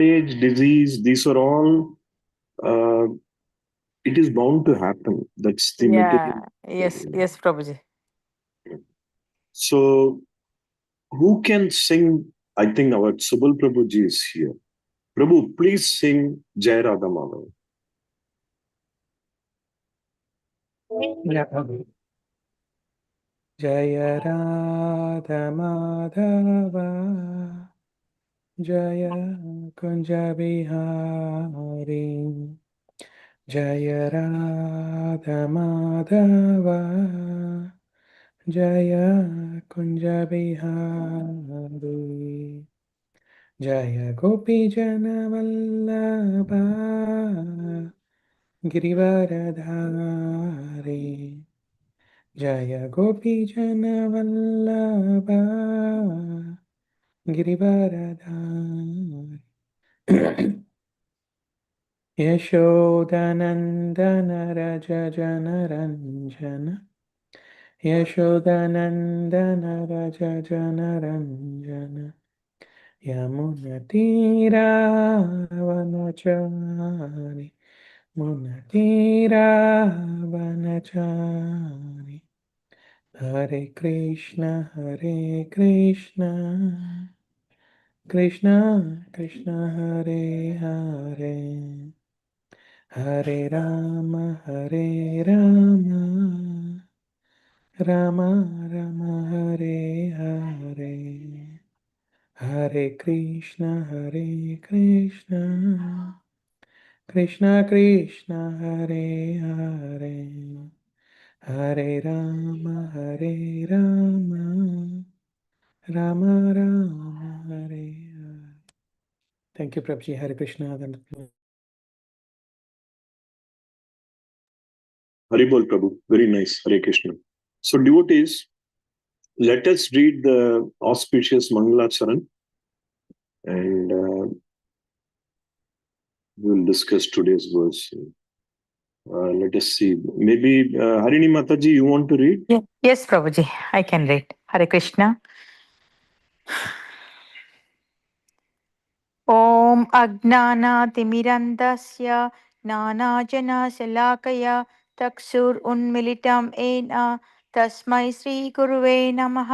age, disease, these are all, uh, it is bound to happen. That's the material. Yeah. Yes. Yes, Prabhuji. So, who can sing? I think our Subal Prabhuji is here. Prabhu, please sing Jai Radha Madhava. Yeah. Jaya Radha Madhava Jaya Kunja Bihari Jaya Radha Madhava Jaya Kunja Bihari Jaya Gopi Jana Vallabha Girivaradhari Jaya Gopi Jana Vallabha Girivaradhari Yashodanandana Raja Jana Ranjana Yashodanandana Raja Jana Ranjana Yamunatira Vanachari Munatira Vanachari Hare Krishna Krishna Krishna Hare Hare Hare Rama Rama Rama Hare Hare Hare Krishna Krishna Krishna Hare Hare Hare Rama Rama Rama Hare Hare. Thank you, Prabhuji. Hare Krishna. Haribol Prabhu, very nice. Hare Krishna. So, devotees, let us read the auspicious Mangalacharan and we will discuss today's verse. Let us see. Maybe Harini Mataji, you want to read? Yes, Prabhuji. I can read. Hare Krishna. ॐ अज्ञानातिमिरन्धस्य ज्ञानाजनशलाकया चक्षुरुन्मिलितं येन तस्मै श्रीगुरुवे नमः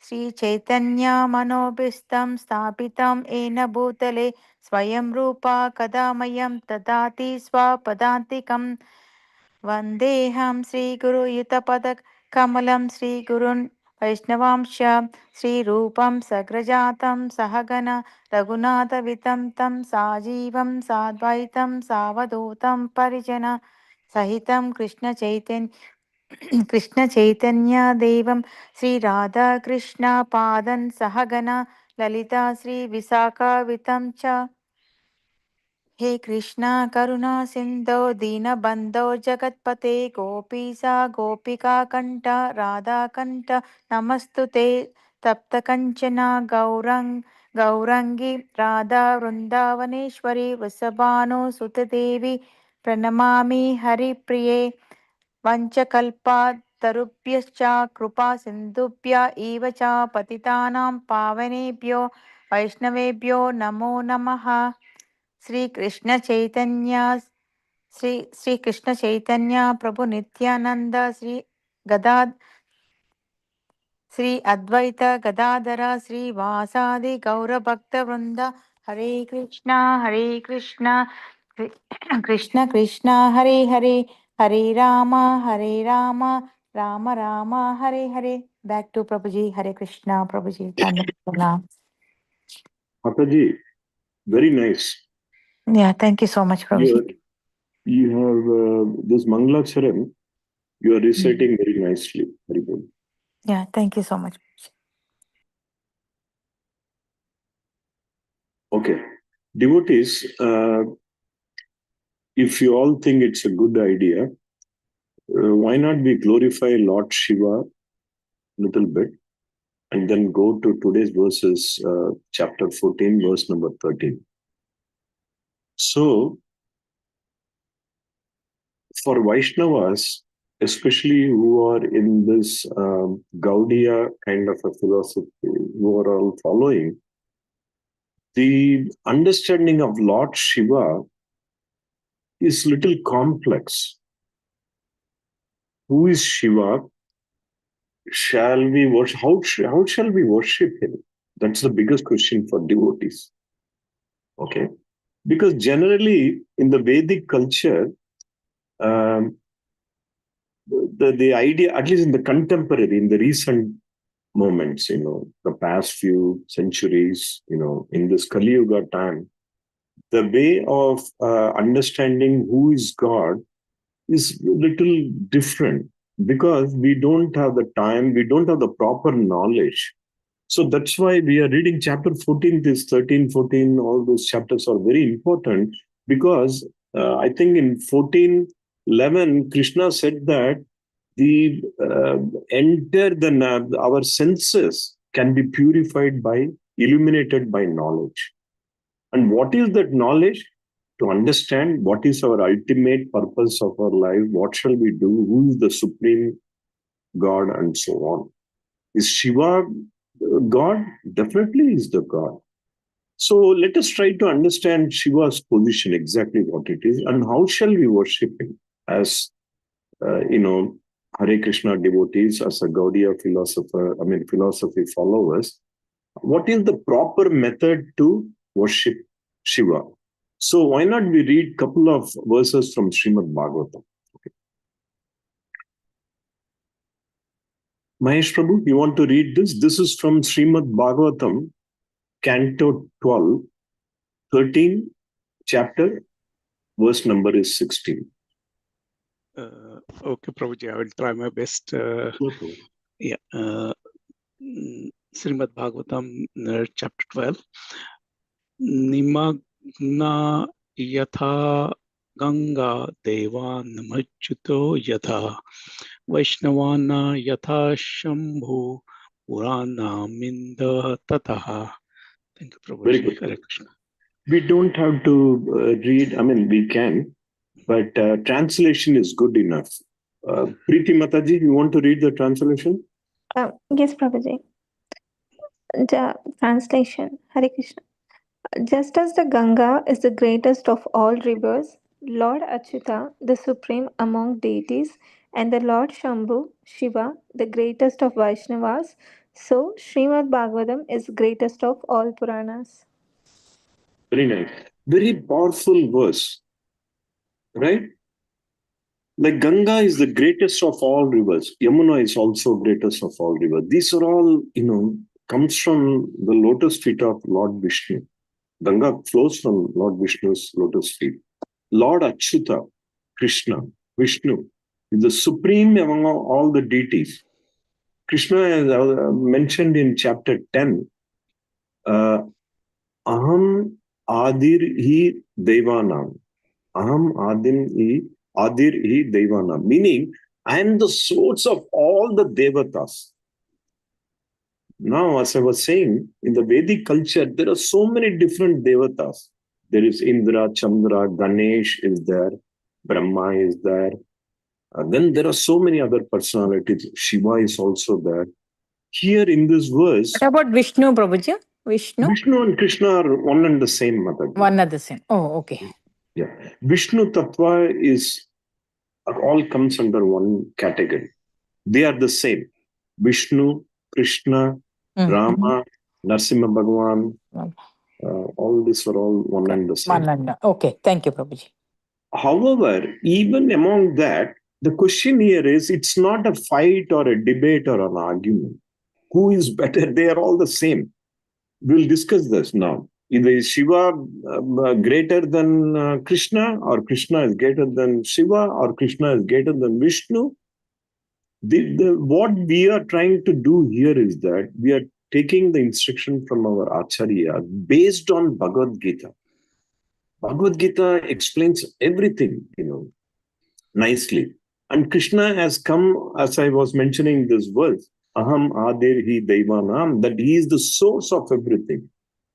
श्रीचैतन्यमनोभीष्टं स्थापितं येन भूतले स्वयं रूपा कदा मह्यं ददाति स्वपदान्तिकं वन्देऽहं श्रीगुरुयुतपदकमलं श्रीगुरुन् वैष्णवांश श्रीरूपं सग्रजातं सहगण रघुनाथवितं तं साजीवं साद्वैतं सावधूतं परिजन सहितं कृष्णचैतन्यदेवं श्रीराधाकृष्णपादं सहगण ललिता श्रीविशाखावितं च हे कृष्णा करुणा सिन्धो दीनबन्धो जगत्पते गोपीसा गोपिका कण्ठ राधाकण्ठ नमस्तु ते तप्तकञ्चना गौरङ्गी राधा वृन्दावनेश्वरी वृषभानुसुतदेवी प्रणमामि हरिप्रिये वञ्चकल्पातरुभ्यश्च कृपा सिन्धुभ्य एव च पतितानां पावनेभ्यो वैष्णवेभ्यो नमो नमः श्री कृष्ण चैतन्य प्रभु नित्यानंद श्री अद्वैत गदाधर श्रीवासादि गौरभक्त वृंद हरे कृष्णा कृष्ण कृष्ण हरे हरे हरे राम राम राम हरे हरे बैक टू प्रभु जी हरे कृष्णा प्रभु जी धन्यवाद Mataji, very nice. Yeah, thank you so much, Prabhu ji. You have this Mangalacharan, you are reciting very nicely. Haribol. Yeah, thank you so much. Okay. Devotees, if you all think it's a good idea, why not we glorify Lord Shiva a little bit and then go to today's verses, chapter 14, verse number 13. So, for Vaishnavas, especially who are in this Gaudiya kind of a philosophy, who are all following, the understanding of Lord Shiva is little complex. Who is Shiva? Shall we worship? How shall we worship him? That's the biggest question for devotees. Okay, because generally in the Vedic culture, um, the idea, at least in the contemporary, in the recent moments, the past few centuries, in this Kali Yuga time, the way of understanding who is God is a little different because we don't have the time, we don't have the proper knowledge. So that's why we are reading chapter 14, this 13, 14, all those chapters are very important because I think in 14:11, Krishna said that the our senses can be purified by, illuminated by knowledge. And what is that knowledge? To understand what is our ultimate purpose of our life, what shall we do, who is the supreme God, and so on. Is Shiva God? Definitely is the God. So let us try to understand Shiva's position, exactly what it is, and how shall we worship him as, Hare Krishna devotees, as a Gaudiya philosophy followers. What is the proper method to worship Shiva? So why not we read a couple of verses from Srimad Bhagavatam? Okay. Mahesh Prabhu, you want to read this? This is from Srimad Bhagavatam, Canto 12, 13, chapter, verse number is 16. Okay, Prabhuji, I will try my best. Yeah. Srimad Bhagavatam, chapter 12. Nimagna yatha Ganga devan majjuto yatha Vaishnavana yatha Shambhu Purana minda tataha. Thank you, Prabhuji. Very good. Hare Krishna. We don't have to read, we can, but translation is good enough. Preeti Mataji, you want to read the translation? Yes, Prabhuji. The translation, Hare Krishna. Just as the Ganga is the greatest of all rivers, Lord Achyuta, the supreme among deities, and the Lord Shambhu, Shiva, the greatest of Vaishnavas, so Srimad Bhagavatam is greatest of all Puranas. Very nice. Very powerful verse, right? Like Ganga is the greatest of all rivers. Yamuna is also greatest of all rivers. These are all, comes from the lotus feet of Lord Vishnu. Ganga flows from Lord Vishnu's lotus feet. Lord Achyuta, Krishna, Vishnu, is the supreme among all the deities. Krishna is mentioned in chapter 10. Aham Adir hi Devanam. Aham Adir hi Devanam. Meaning, I am the source of all the Devatas. Now, as I was saying, in the Vedic culture, there are so many different Devatas. There is Indra, Chandra, Ganesh is there, Brahma is there. Then there are so many other personalities. Shiva is also there. Here in this verse... What about Vishnu, Prabhuji? Vishnu and Krishna are one and the same, Mataji. One and the same. Oh, okay. Yeah. Vishnu Tattva all comes under one category. They are the same. Vishnu, Krishna, Rama, Narsimha Bhagavan, all these are all one and the same. Okay, thank you, Prabhuji. However, even among that, the question here is, it's not a fight or a debate or an argument. Who is better? They are all the same. We'll discuss this now. Is Shiva greater than Krishna, or Krishna is greater than Shiva, or Krishna is greater than Vishnu? What we are trying to do here is that we are taking the instruction from our Acharya based on Bhagavad Gita. Bhagavad Gita explains everything, nicely. And Krishna has come, as I was mentioning this verse, Aham Adir hi Devanam, that he is the source of everything.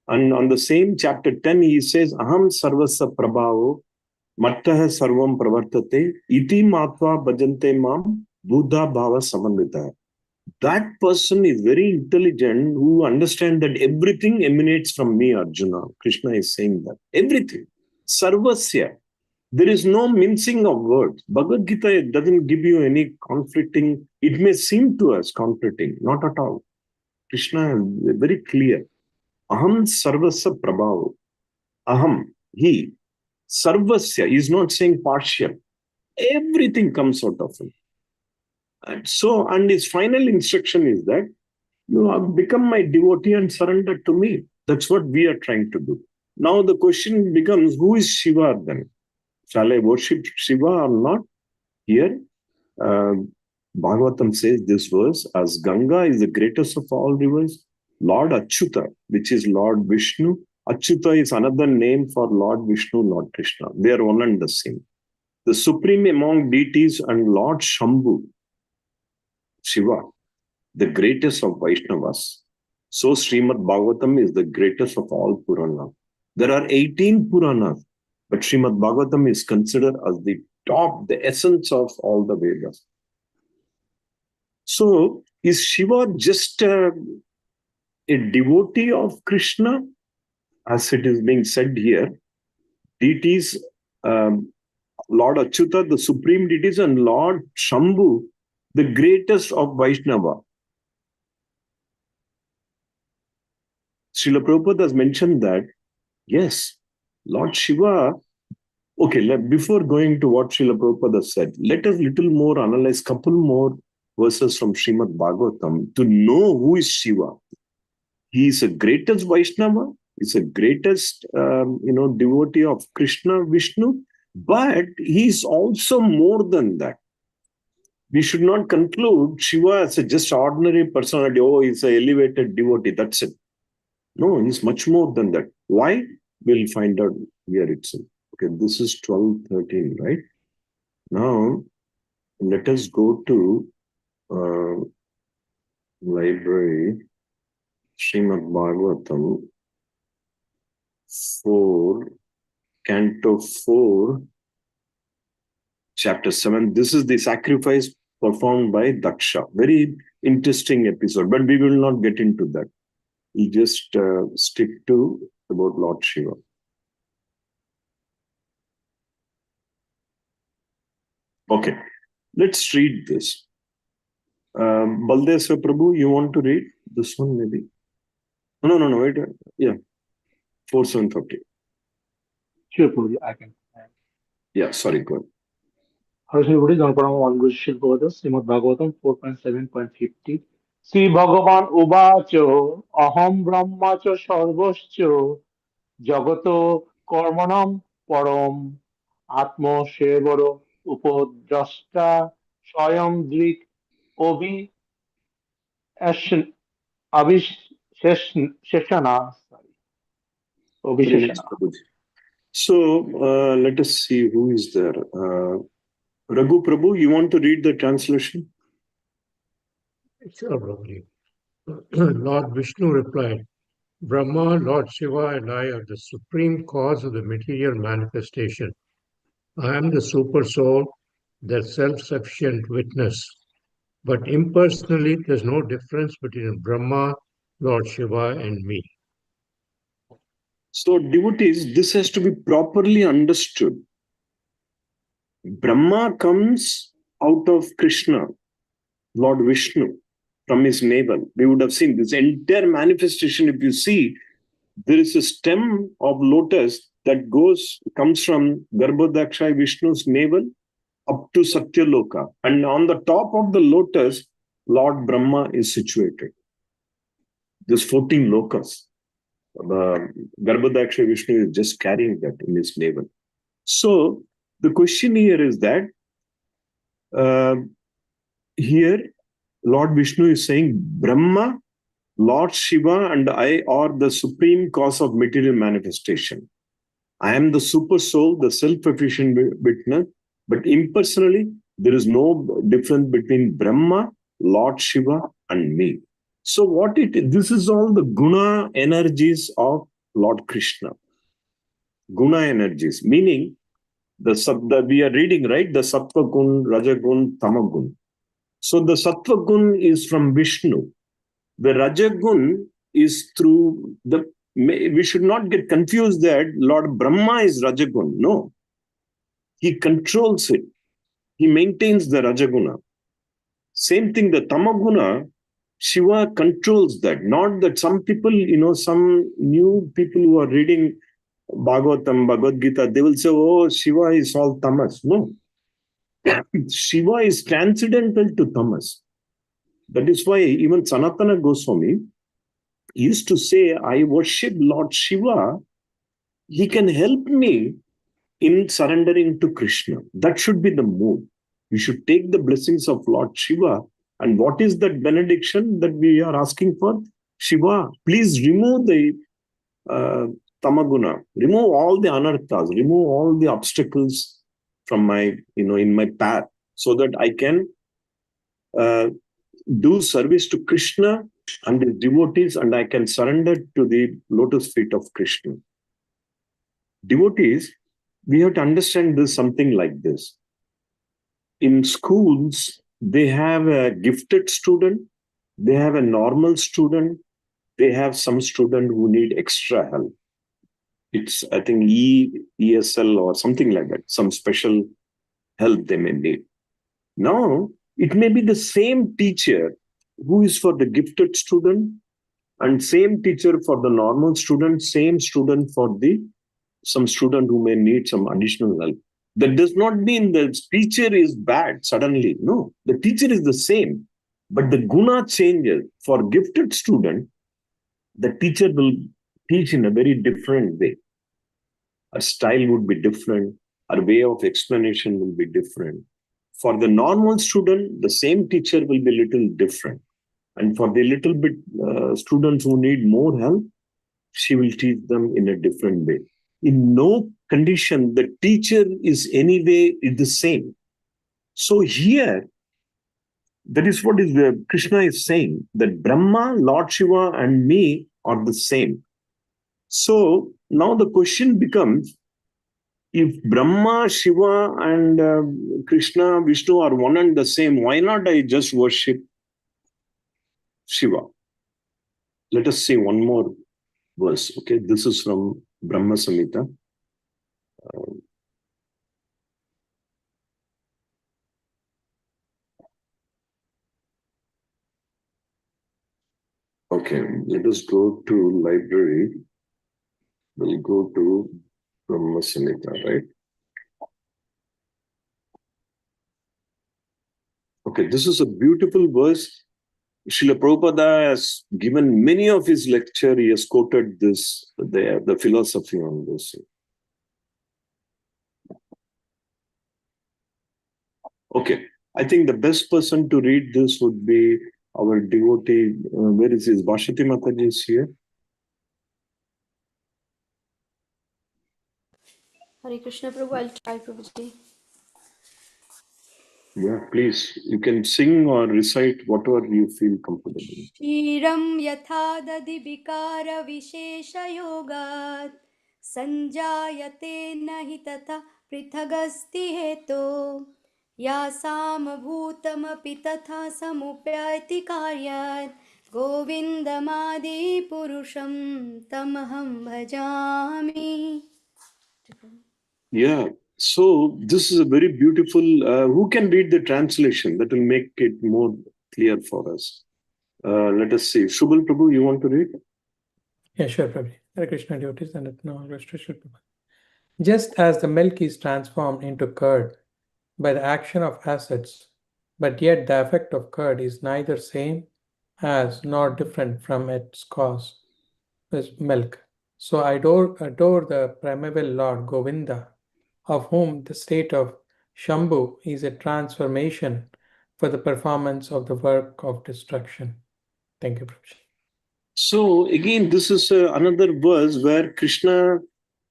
And on the same chapter 10, he says, Aham Sarvasa Prabhavo, Mattaha Sarvam Pravartate, Iti Matva Bhajante Mam, Buddha Bhava Samandita. That person is very intelligent who understands that everything emanates from me, Arjuna. Krishna is saying that. Everything. Sarvasya. There is no mincing of words. Bhagavad Gita doesn't give you any conflicting. It may seem to us conflicting. Not at all. Krishna is very clear. Aham sarvasya prabhava. Aham, he. Sarvasya is not saying partial. Everything comes out of him. And his final instruction is that you have become my devotee and surrender to me. That's what we are trying to do. Now the question becomes, who is Shiva then? Shall I worship Shiva or not? Here, Bhagavatam says this verse, as Ganga is the greatest of all rivers, Lord Achyuta, which is Lord Vishnu. Achyuta is another name for Lord Vishnu, Lord Krishna. They are one and the same. The supreme among deities and Lord Shambhu, Shiva, the greatest of Vaishnavas. So Srimad Bhagavatam is the greatest of all Puranas. There are 18 Puranas, but Srimad Bhagavatam is considered as the top, the essence of all the Vedas. So is Shiva just a devotee of Krishna? As it is being said here, deities, Lord Achyuta, the supreme deities, and Lord Shambhu, the greatest of Vaishnava. Srila Prabhupada has mentioned that, yes, Lord Shiva, okay, before going to what Srila Prabhupada said, let us little more analyze couple more verses from Srimad Bhagavatam to know who is Shiva. He is the greatest Vaishnava, is the greatest devotee of Krishna, Vishnu, but he is also more than that. We should not conclude Shiva as a just ordinary personality. Oh, he's an elevated devotee. That's it. No, he's much more than that. Why? We'll find out here itself. Okay, this is 12:13, right? Now, let us go to library, Srimad Bhagavatam 4, Canto 4, Chapter 7. This is the sacrifice performed by Daksha. Very interesting episode, but we will not get into that. We'll just stick to about Lord Shiva. Okay, let's read this. Baldesva Prabhu, you want to read this one maybe? No, wait. Yeah, 4750. Sure, Prabhuji, I can. Yeah, sorry, go ahead. Everybody, Srimad Bhagavatam 4.7.50. Sri Bhagavan Uvacho Aham Brahma Cha Sarvascha Jagato Karmanam Param Atma Shevaro Upodrasta Swayam Drik Obi Abhisheshana. Very nice, Prabhuji. So let us see who is there. Raghu Prabhu, you want to read the translation? Sure, Prabhuji. Lord Vishnu replied, Brahma, Lord Shiva, and I are the supreme cause of the material manifestation. I am the super soul, the self-sufficient witness. But impersonally, there's no difference between Brahma, Lord Shiva, and me. So, devotees, this has to be properly understood. Brahma comes out of Krishna, Lord Vishnu, from his navel. We would have seen this entire manifestation. If you see, there is a stem of lotus that comes from Garbhodaksha Vishnu's navel up to Satyaloka. And on the top of the lotus, Lord Brahma is situated. There's 14 lokas. The Garbhodaksha Vishnu is just carrying that in his navel. So the question here is that here Lord Vishnu is saying Brahma, Lord Shiva, and I are the supreme cause of material manifestation. I am the super soul, the self-efficient witness, but impersonally, there is no difference between Brahma, Lord Shiva, and me. So this is all the guna energies of Lord Krishna. Guna energies, meaning we are reading, right? The Sattva Gun, Raja Gun, Tama Gun. So the Sattva Gun is from Vishnu. The Rajagun is through the, we should not get confused that Lord Brahma is Rajagun. No. He controls it. He maintains the Rajaguna. Same thing, the Tamaguna, Shiva controls that. Not that some people, some new people who are reading Bhagavatam, Bhagavad Gita, they will say, oh, Shiva is all tamas. No. Shiva is transcendental to tamas. That is why even Sanatana Goswami used to say, I worship Lord Shiva. He can help me in surrendering to Krishna. That should be the mood. We should take the blessings of Lord Shiva. And what is that benediction that we are asking for? Shiva, please remove the Tamaguna, remove all the anarthas, remove all the obstacles from my, in my path, so that I can do service to Krishna and his devotees, and I can surrender to the lotus feet of Krishna. Devotees, we have to understand this something like this. In schools, they have a gifted student, they have a normal student, they have some student who need extra help. It's, I think, ESL or something like that, some special help they may need. Now, it may be the same teacher who is for the gifted student and same teacher for the normal student, same student for some student who may need some additional help. That does not mean the teacher is bad suddenly. No, the teacher is the same, but the guna changes. For gifted student, the teacher will teach in a very different way. Our style would be different. Our way of explanation will be different. For the normal student, the same teacher will be a little different. And for the little bit students who need more help, she will teach them in a different way. In no condition, the teacher is anyway the same. So here, that is what Krishna is saying, that Brahma, Lord Shiva, and me are the same. So now the question becomes, if Brahma, Shiva, and Krishna, Vishnu are one and the same, why not I just worship Shiva? Let us see one more verse. Okay, this is from Brahma Samhita. Okay, let us go to library. We'll go to Brahma Samhita, right? Okay, this is a beautiful verse. Srila Prabhupada has given many of his lecture. He has quoted this, the philosophy on this. Okay, I think the best person to read this would be our devotee. Where is his? Bhashati Mataji is here. Hare Krishna Prabhu, I'll try Prabhuji. Yeah, please. You can sing or recite whatever you feel comfortable. Shiram yatha dadi vikara vishesha yogat sanjayate nahi tatha prithagasti heto yasam bhutamapi tatha samupyati karyat govindamadi purusham tamaham bhajami. Yeah, so this is a very beautiful, who can read the translation? That will make it more clear for us. Let us see. Shubal Prabhu, you want to read? Yeah, sure, Prabhu. Hare Krishna devotees and no restriction. Just as the milk is transformed into curd by the action of acids, but yet the effect of curd is neither same as nor different from its cause, is milk. So I adore the primeval Lord Govinda, of whom the state of Shambhu is a transformation for the performance of the work of destruction. Thank you, Prabhuji. So again, this is another verse where Krishna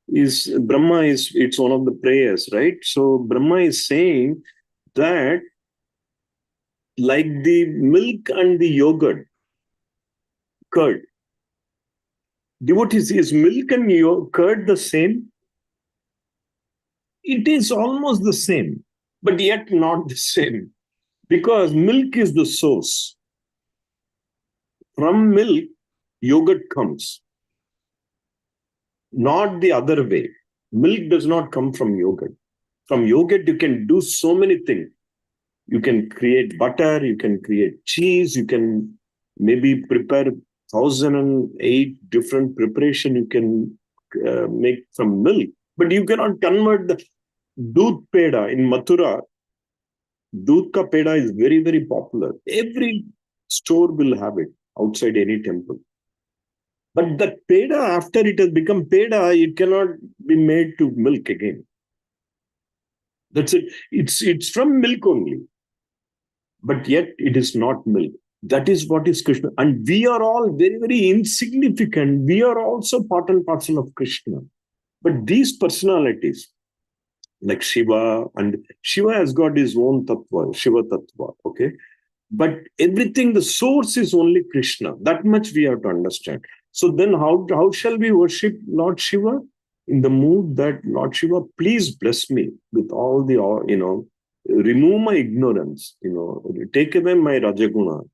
Brahma is, it's one of the prayers, right? So Brahma is saying that like the milk and the yogurt, curd, devotees, is milk and curd the same? It is almost the same, but yet not the same. Because milk is the source. From milk, yogurt comes. Not the other way. Milk does not come from yogurt. From yogurt, you can do so many things. You can create butter, you can create cheese, you can maybe prepare 1,008 different preparation you can make from milk. But you cannot convert the doodh peda in Mathura. Doodh ka peda is very, very popular. Every store will have it outside any temple. But the peda, after it has become peda, it cannot be made to milk again. That's it. It's from milk only. But yet it is not milk. That is what is Krishna. And we are all very, very insignificant. We are also part and parcel of Krishna. But these personalities, like Shiva, and Shiva has got his own tattva, Shiva tattva, okay? But everything, the source is only Krishna. That much we have to understand. So then how shall we worship Lord Shiva? In the mood that, Lord Shiva, please bless me with all the, remove my ignorance, take away my Rajaguna.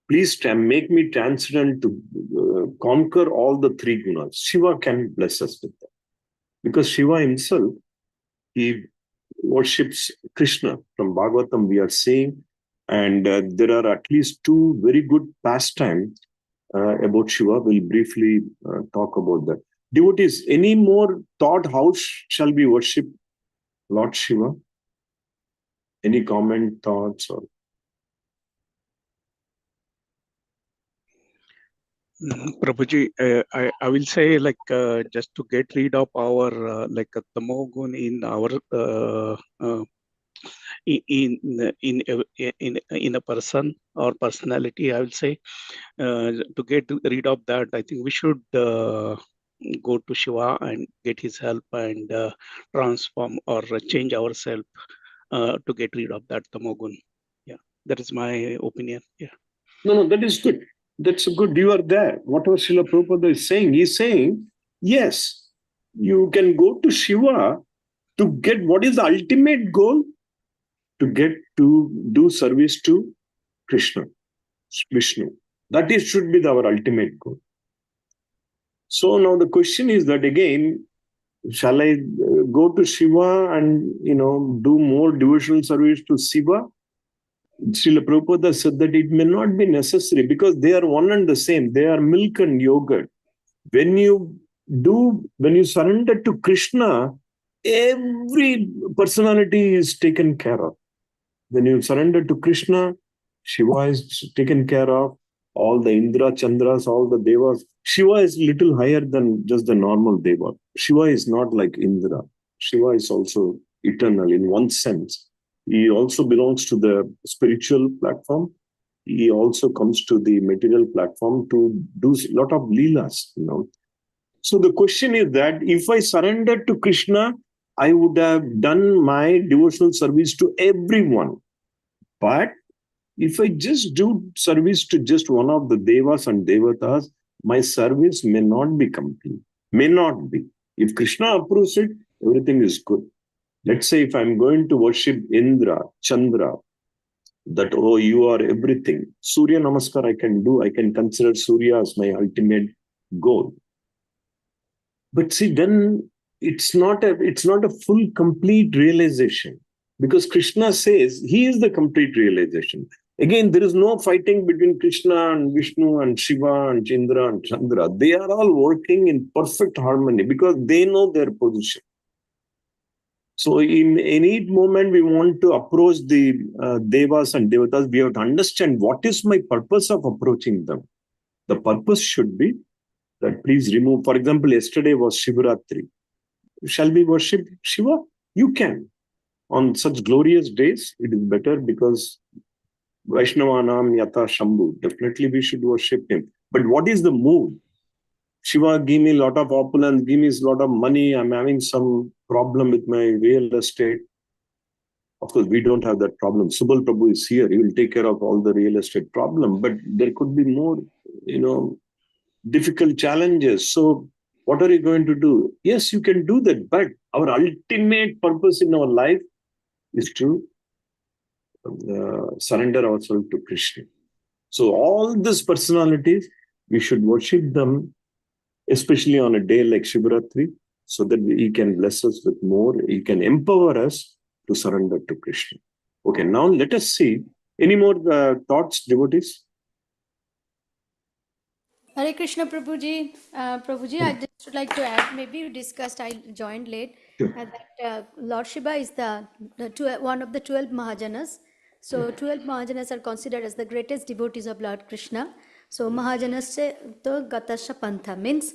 Please make me transcendent to conquer all the three gunas. Shiva can bless us with that. Because Shiva himself, he worships Krishna. From Bhagavatam we are seeing, and there are at least two very good pastimes about Shiva. We'll briefly talk about that. Devotees, any more thought how shall we worship Lord Shiva? Any comment, thoughts? Or Prabhuji, I will say just to get rid of our tamogun in our in a person or personality, I will say to get rid of that, I think we should go to Shiva and get his help and transform or change ourselves to get rid of that tamogun. Yeah, that is my opinion. Yeah. No, that is good. That's good. You are there. Whatever Srila Prabhupada is saying, he's saying, yes, you can go to Shiva to get what is the ultimate goal? To get to do service to Krishna, Vishnu. That should be our ultimate goal. So now the question is that again, shall I go to Shiva and do more devotional service to Shiva? Srila Prabhupada said that it may not be necessary because they are one and the same. They are milk and yogurt. When you surrender to Krishna, every personality is taken care of. When you surrender to Krishna, Shiva is taken care of. All the Indra, Chandras, all the Devas. Shiva is little higher than just the normal Deva. Shiva is not like Indra. Shiva is also eternal in one sense. He also belongs to the spiritual platform. He also comes to the material platform to do a lot of leelas, So the question is that if I surrender to Krishna, I would have done my devotional service to everyone. But if I just do service to just one of the Devas and Devatas, my service may not be complete. May not be. If Krishna approves it, everything is good. Let's say if I'm going to worship Indra, Chandra, that, oh, you are everything. Surya Namaskar I can do. I can consider Surya as my ultimate goal. But see, then it's not a full, complete realization. Because Krishna says he is the complete realization. Again, there is no fighting between Krishna and Vishnu and Shiva and Indra and Chandra. They are all working in perfect harmony because they know their position. So in any moment we want to approach the Devas and Devatas, we have to understand what is my purpose of approaching them. The purpose should be that please remove, for example, yesterday was Shivaratri. Shall we worship Shiva? You can. On such glorious days, it is better because Vaishnavanam Yata Shambhu. Definitely we should worship him. But what is the mood? Shiva, give me a lot of opulence, give me a lot of money. I'm having some problem with my real estate. Of course, we don't have that problem. Subal Prabhu is here. He will take care of all the real estate problem. But there could be more, difficult challenges. So what are you going to do? Yes, you can do that. But our ultimate purpose in our life is to surrender ourselves to Krishna. So all these personalities, we should worship them, especially on a day like Shivratri, so that He can bless us with more. He can empower us to surrender to Krishna. Okay, now let us see. Any more thoughts, devotees? Hare Krishna Prabhuji. Prabhuji, I just would like to add, maybe you discussed, I joined late, Sure. that Lord Shiva is one of the 12 Mahajanas. So 12 Mahajanas are considered as the greatest devotees of Lord Krishna. So Mahajanasya to Gatasya Pantha means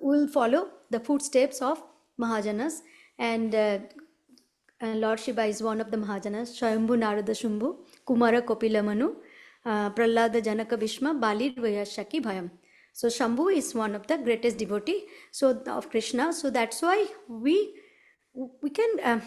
we'll follow the footsteps of Mahajanas, and Lord Shiva is one of the Mahajanas. Swayambhu Narada Shambhu, Kumara Kopila Manu, Prahlada Janaka Bhishma, Bali Vayashaki Bhayam. So Shambhu is one of the greatest devotee of Krishna. So that's why we can,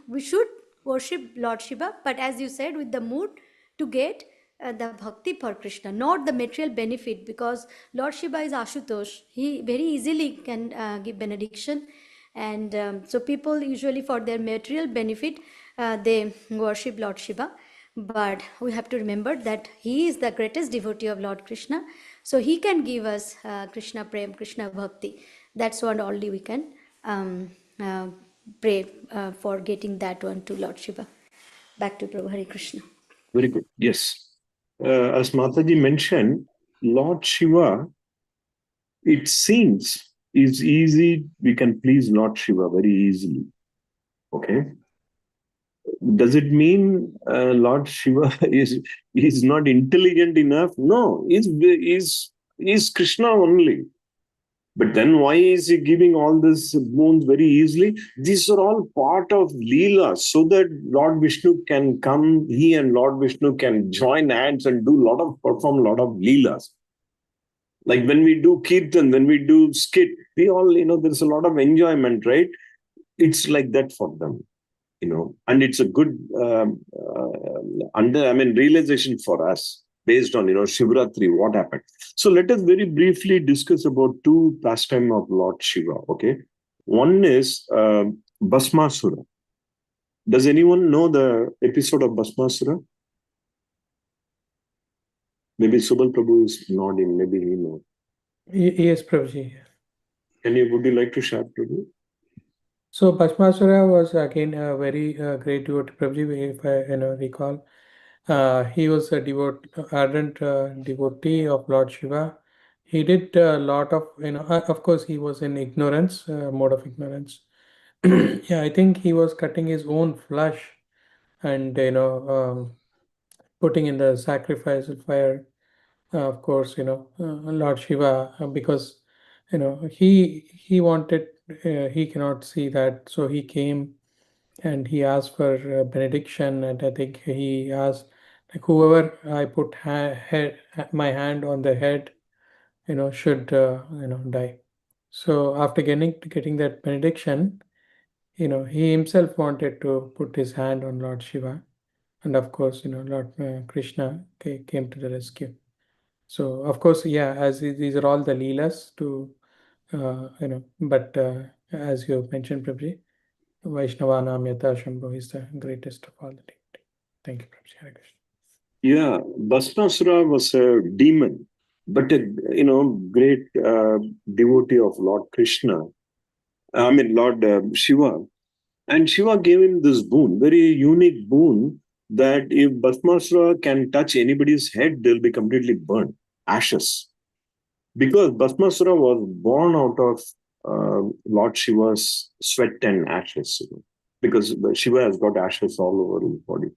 we should worship Lord Shiva, but as you said, with the mood to get the bhakti for Krishna, not the material benefit, because Lord Shiva is Ashutosh. He very easily can give benediction. And so people usually for their material benefit, they worship Lord Shiva. But we have to remember that he is the greatest devotee of Lord Krishna. So he can give us Krishna Prem, Krishna Bhakti. That's what only we can pray for getting that one to Lord Shiva. Back to Prabhu. Hare Krishna. Very good. Yes. As Mataji mentioned, Lord Shiva, it seems, is easy. We can please Lord Shiva very easily. Okay. Does it mean Lord Shiva is not intelligent enough? No, he's Krishna only. But then why is he giving all these boons very easily? These are all part of Leela, so that Lord Vishnu can come, he and Lord Vishnu can join hands and perform a lot of Leelas. Like when we do Kirtan, when we do skit, we all, there's a lot of enjoyment, right? It's like that for them, and it's a good realization for us based on, Shivratri, what happened. So let us very briefly discuss about two pastime of Lord Shiva, okay? One is Bhasmasura. Does anyone know the episode of Bhasmasura? Maybe Subal Prabhu is nodding, maybe he knows. Yes, Prabhuji. Would you like to share, Prabhu? So Bhasmasura was again a very great devotee, Prabhuji, if I recall. He was a ardent devotee of Lord Shiva. He did a lot of, of course, he was in ignorance, mode of ignorance. Yeah, I think he was cutting his own flesh and, putting in the sacrificial fire. Of course, Lord Shiva, because, he wanted, he cannot see that. So he came and he asked for benediction. And I think he asked, like, whoever I put my hand on the head, should, die. So after getting that benediction, he himself wanted to put his hand on Lord Shiva. And of course, Lord Krishna came to the rescue. So of course, yeah, as these are all the Leelas to, but as you mentioned, Prabhuji, Vaishnavanam Yata Shambhu is the greatest of all the deities. Thank you, Prabhuji. Hare Krishna. Yeah, Bhasmasura was a demon, but a great devotee of Lord Krishna. Lord Shiva. And Shiva gave him this boon, very unique boon, that if Bhasmasura can touch anybody's head, they'll be completely burned, ashes. Because Bhasmasura was born out of Lord Shiva's sweat and ashes, because Shiva has got ashes all over his body.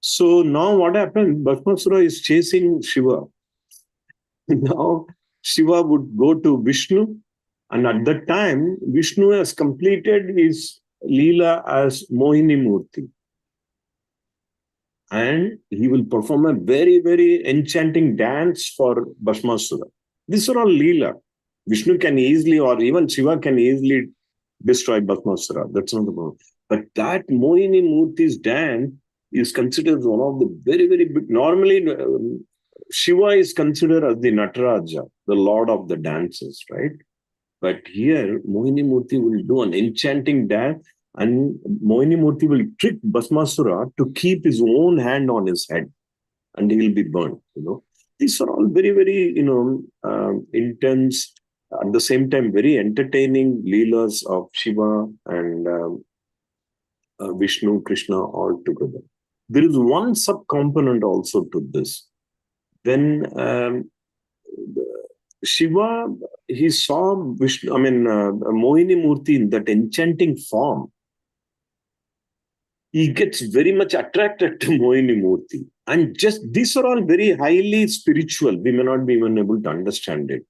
So now what happened? Bhasmasura is chasing Shiva. Now Shiva would go to Vishnu, and at that time, Vishnu has completed his Leela as Mohini Murti. And he will perform a very, very enchanting dance for Bhasmasura. These are all Leela. Vishnu can easily, or even Shiva can easily destroy Bhasmasura. That's not the problem. But that Mohini Murti's dance is considered one of the very, very big. Normally, Shiva is considered as the Nataraja, the lord of the dances, right? But here, Mohini Murti will do an enchanting dance. and Mohini Murthy will trick Bhasmasura to keep his own hand on his head, and he will be burned. These are all very, very, intense, at the same time, very entertaining leelas of Shiva and Vishnu, Krishna all together. There is one sub-component also to this. When Shiva, he saw Vishnu, Mohini Murthy in that enchanting form, he gets very much attracted to Mohini Murthy. And just these are all very highly spiritual. We may not be even able to understand it.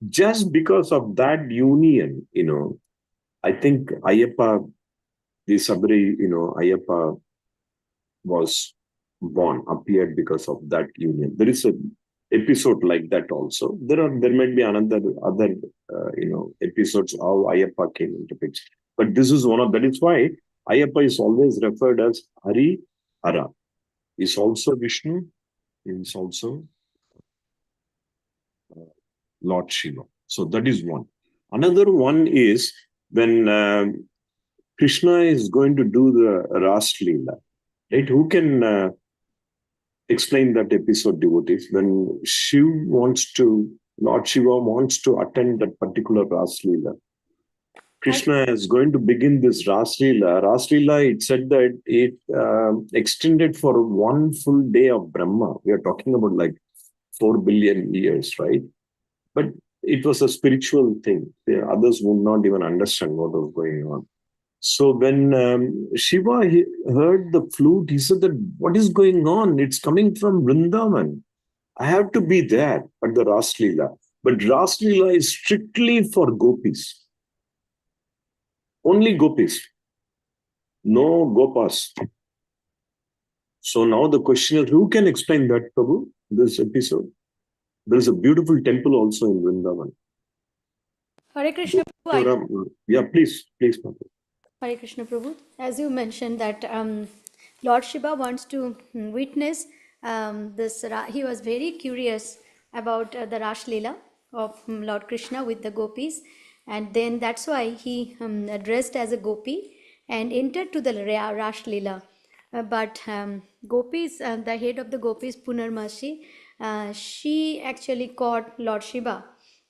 Just because of that union, I think Ayyappa, the Sabri, Ayyappa was born, appeared because of that union. There is an episode like that also. There might be other episodes how Ayyappa came into picture. But this is one of, that is why Ayyappa is always referred as Hari Hara. He's also Vishnu. He's also Lord Shiva. So that is one. Another one is when Krishna is going to do the Ras Leela. Right? Who can explain that episode, devotees? When Lord Shiva wants to attend that particular Ras Leela. Krishna is going to begin this Ras Leela. Ras Leela, it said that it extended for one full day of Brahma. We are talking about like 4 billion years, right? But it was a spiritual thing. The others would not even understand what was going on. So when Shiva heard the flute, he said that, what is going on? It's coming from Vrindavan. I have to be there at the Ras Leela. But Ras Leela is strictly for gopis. Only gopis. No gopas. So now the question is, who can explain that, Prabhu, this episode? There is a beautiful temple also in Vrindavan. Hare Krishna Prabhu. Yeah, please, Prabhu. Hare Krishna Prabhu. As you mentioned that Lord Shiva wants to witness this. He was very curious about the Ras Leela of Lord Krishna with the gopis. And then that's why he dressed as a gopi and entered to the Ras Leela. But gopis, the head of the gopis, Punarmashi, she actually caught Lord Shiva.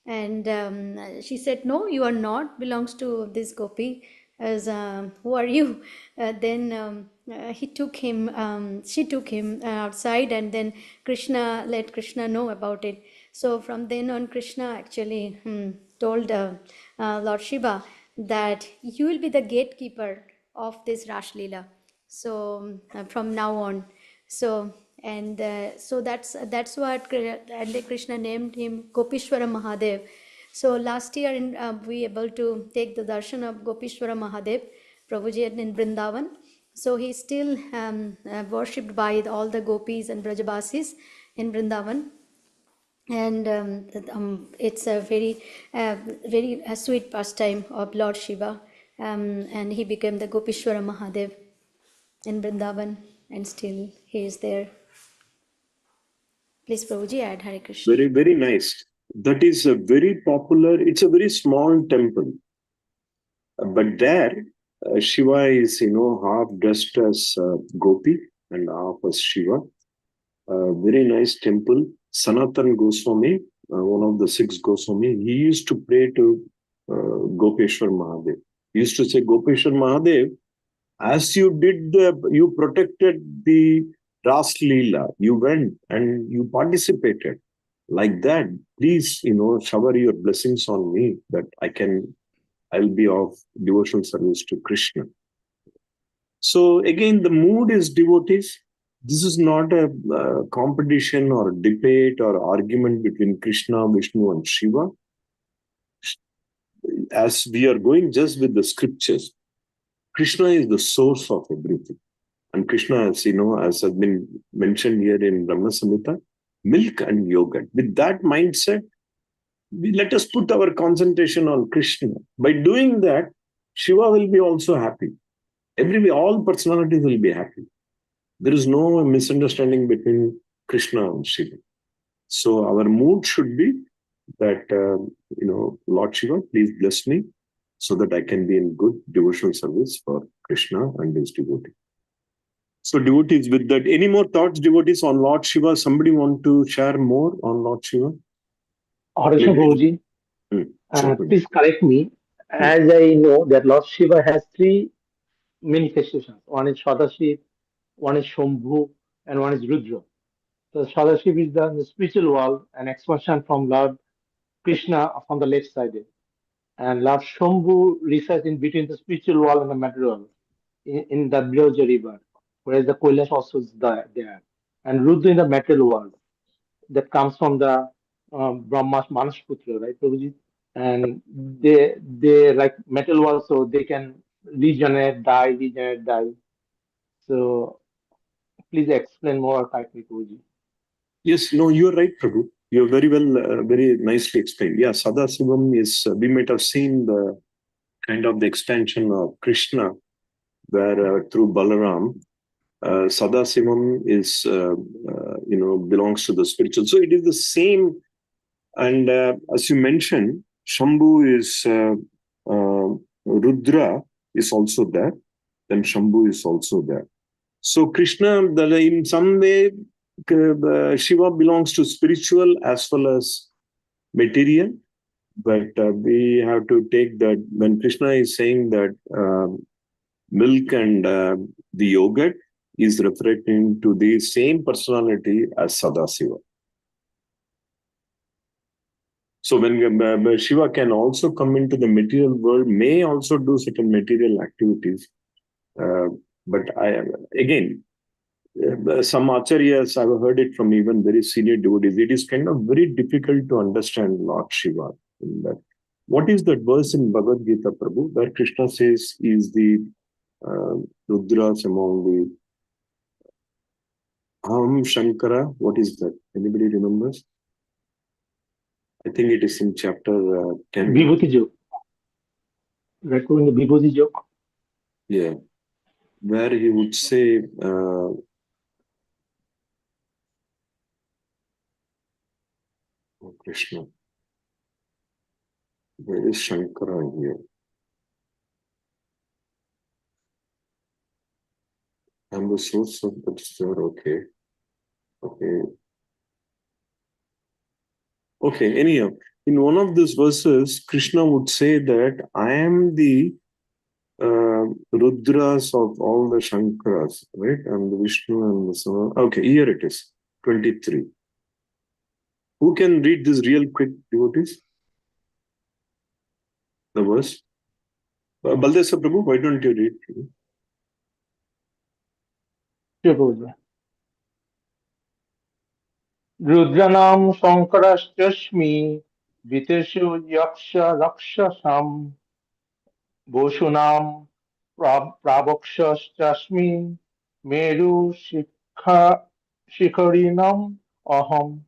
And she said, no, you are not, belongs to this gopi. As who are you? Then she took him outside, and then Krishna let Krishna know about it. So from then on, Krishna actually told Lord Shiva that you will be the gatekeeper of this Ras Leela. So from now on, so that's what Krishna named him Gopishwara Mahadev. So last year we able to take the darshan of Gopishwara Mahadev, Prabhuji in Vrindavan. So he's still worshipped by all the gopis and Brajabasis in Vrindavan. And it's a very sweet pastime of Lord Shiva. And he became the Gopishwara Mahadev in Vrindavan, and still he is there. Please, Prabhuji, add Hare Krishna. Very, very nice. That is a very popular, it's a very small temple. But there, Shiva is, half dressed as Gopi and half as Shiva. Very nice temple. Sanatan Goswami, one of the 6 Goswami, he used to pray to Gopeshwar Mahadev. He used to say, Gopeshwar Mahadev, as you did, you protected the Ras Leela, you went and you participated. Like that, please, shower your blessings on me that I'll be of devotional service to Krishna. So again, the mood is devotees. This is not a competition or debate or argument between Krishna, Vishnu, and Shiva. As we are going just with the scriptures, Krishna is the source of everything. And Krishna, as has been mentioned here in Brahma Samhita, milk and yogurt. With that mindset, let us put our concentration on Krishna. By doing that, Shiva will be also happy. All personalities will be happy. There is no misunderstanding between Krishna and Shiva. So our mood should be that, Lord Shiva, please bless me so that I can be in good devotional service for Krishna and his devotee. So devotees, with that, any more thoughts, devotees, on Lord Shiva? Somebody want to share more on Lord Shiva? Hare Krishna Prabhuji, Sure. please correct me. As I know that Lord Shiva has three manifestations. One is Sadashiv, one is Shambhu, and one is Rudra. So Sadashiv is the spiritual world, an expansion from Lord Krishna from the left side. And Lord Shambhu resides in between the spiritual world and the material world, in the Brahja river, whereas the Kailash also is there. And Rudra in the material world, that comes from the Brahma's Manasputra, right, Prabhuji? And they like metal world, so they can regenerate, die. So please explain more, Prabhuji. Yes, no, you're right, Prabhu. You're very well, very nicely explained. Yeah, Sadasivam is, we might have seen the kind of the extension of Krishna, where through Balaram, Sadasivam is, belongs to the spiritual. So it is the same. And as you mentioned, Shambhu is, Rudra is also there. Then Shambhu is also there. So Krishna, in some way, Shiva belongs to spiritual as well as material. But we have to take that when Krishna is saying that milk and the yogurt is referring to the same personality as Sadasiva. So when Shiva can also come into the material world, may also do certain material activities. But again, some acharyas, I've heard it from even very senior devotees, it is kind of very difficult to understand Lord Shiva. In that. What is that verse in Bhagavad Gita, Prabhu, where Krishna says is the Rudras among the Aham Shankara? What is that? Anybody remembers? I think it is in chapter 10. Vibhuti Jog. Right, in the Vibhuti Jog. Yeah. Where he would say, oh Krishna, where is Shankara here? I'm the source of that star. Okay, anyhow, in one of these verses, Krishna would say that I am the Rudras of all the Shankaras, right? And the Vishnu and the Sama. Okay, here it is, 23. Who can read this real quick, devotees? The verse. Baldesa Prabhu, why don't you read? Sure, Prabhuji. Rudranam Sankarashchasmi Viteshu Yaksha Rakshasam Boshunam Prabhakshashchasmi Meru Shikharinam Aham.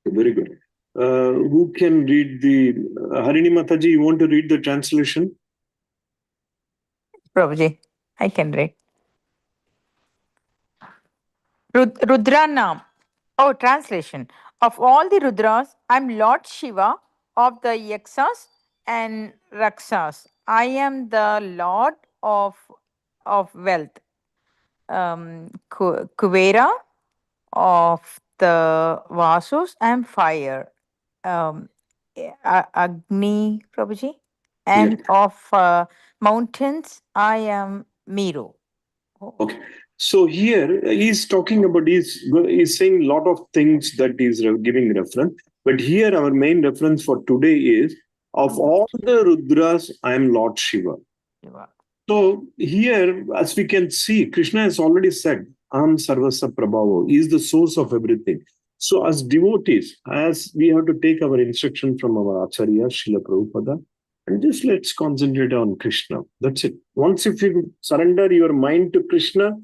Very good. Who can read the Harini Mataji? You want to read the translation? Prabhuji, I can read. Rudranam. Oh, translation. Of all the Rudras, I'm Lord Shiva of the Yaksas and Rakshas. I am the Lord of wealth. Kuvera of the Vasus and fire. Agni, Prabhuji. And of mountains, I am Meru. Okay. So here he's talking about, he's saying a lot of things that he's giving reference. But here our main reference for today is, of all the Rudras, I am Lord Shiva. So here, as we can see, Krishna has already said, Aham Sarvasya Prabhavo. He is the source of everything. So as devotees, as we have to take our instruction from our Acharya, Srila Prabhupada, and just let's concentrate on Krishna. That's it. Once if you surrender your mind to Krishna,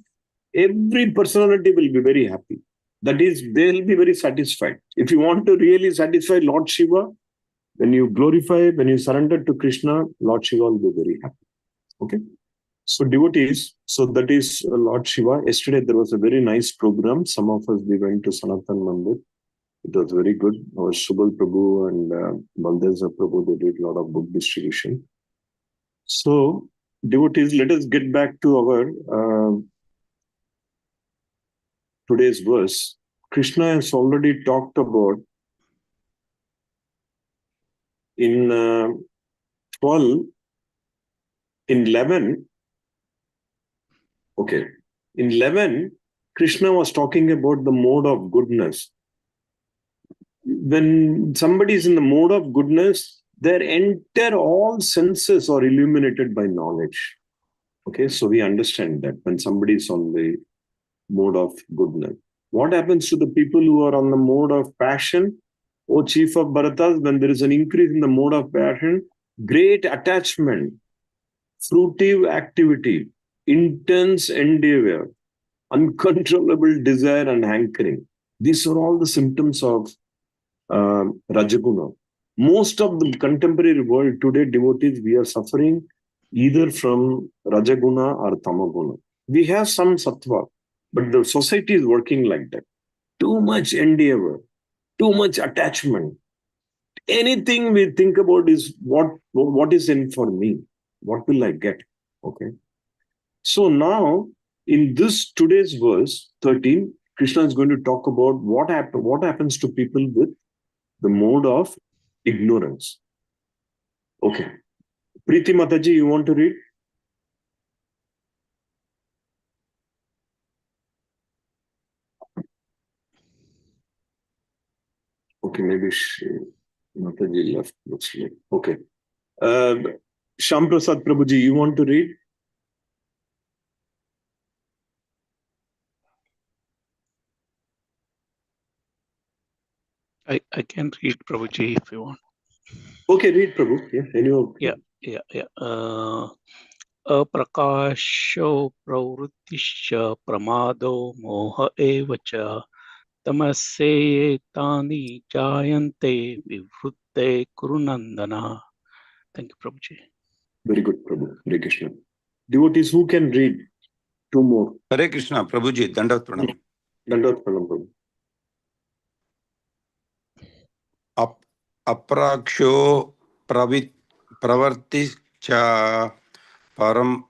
every personality will be very happy. That is, they'll be very satisfied. If you want to really satisfy Lord Shiva, when you glorify, when you surrender to Krishna, Lord Shiva will be very happy. Okay. So devotees, so that is Lord Shiva. Yesterday there was a very nice program. Some of us, we went to Sanatan Mandir. It was very good. Our Subal Prabhu and Baldeza Prabhu, they did a lot of book distribution. So, devotees, let us get back to our today's verse. Krishna has already talked about in 12, in 11, okay, in 11, Krishna was talking about the mode of goodness. When somebody is in the mode of goodness, their entire all senses are illuminated by knowledge. Okay, so we understand that when somebody is on the mode of goodness. What happens to the people who are on the mode of passion? O chief of Bharatas, when there is an increase in the mode of passion, great attachment, fruitive activity, intense endeavor, uncontrollable desire and hankering. These are all the symptoms of Rajaguna. Most of the contemporary world today, devotees, we are suffering either from Rajaguna or Tamaguna. We have some Sattva, but the society is working like that. Too much endeavor, too much attachment. Anything we think about is what is in for me? What will I get? Okay. So now, in this today's verse 13, Krishna is going to talk about what happens to people with the mode of ignorance. Okay. Preeti Mataji, you want to read? Okay, maybe Mataji left. Looks like. Okay. Shyam Prasad Prabhuji, you want to read? I can read, Prabhuji, if you want. Okay, read, Prabhu. Yeah, anyway. Yeah. Aprakasho pravrittischa pramado moha evacha tamasye tani jayante vivrutte kurunandana. Thank you, Prabhuji. Very good, Prabhu. Hare Krishna. Devotees, who can read? Two more. Hare Krishna, Prabhuji, Dandavat Pranam. Dandavat Pranam, Prabhu. Apraksho pravartischa param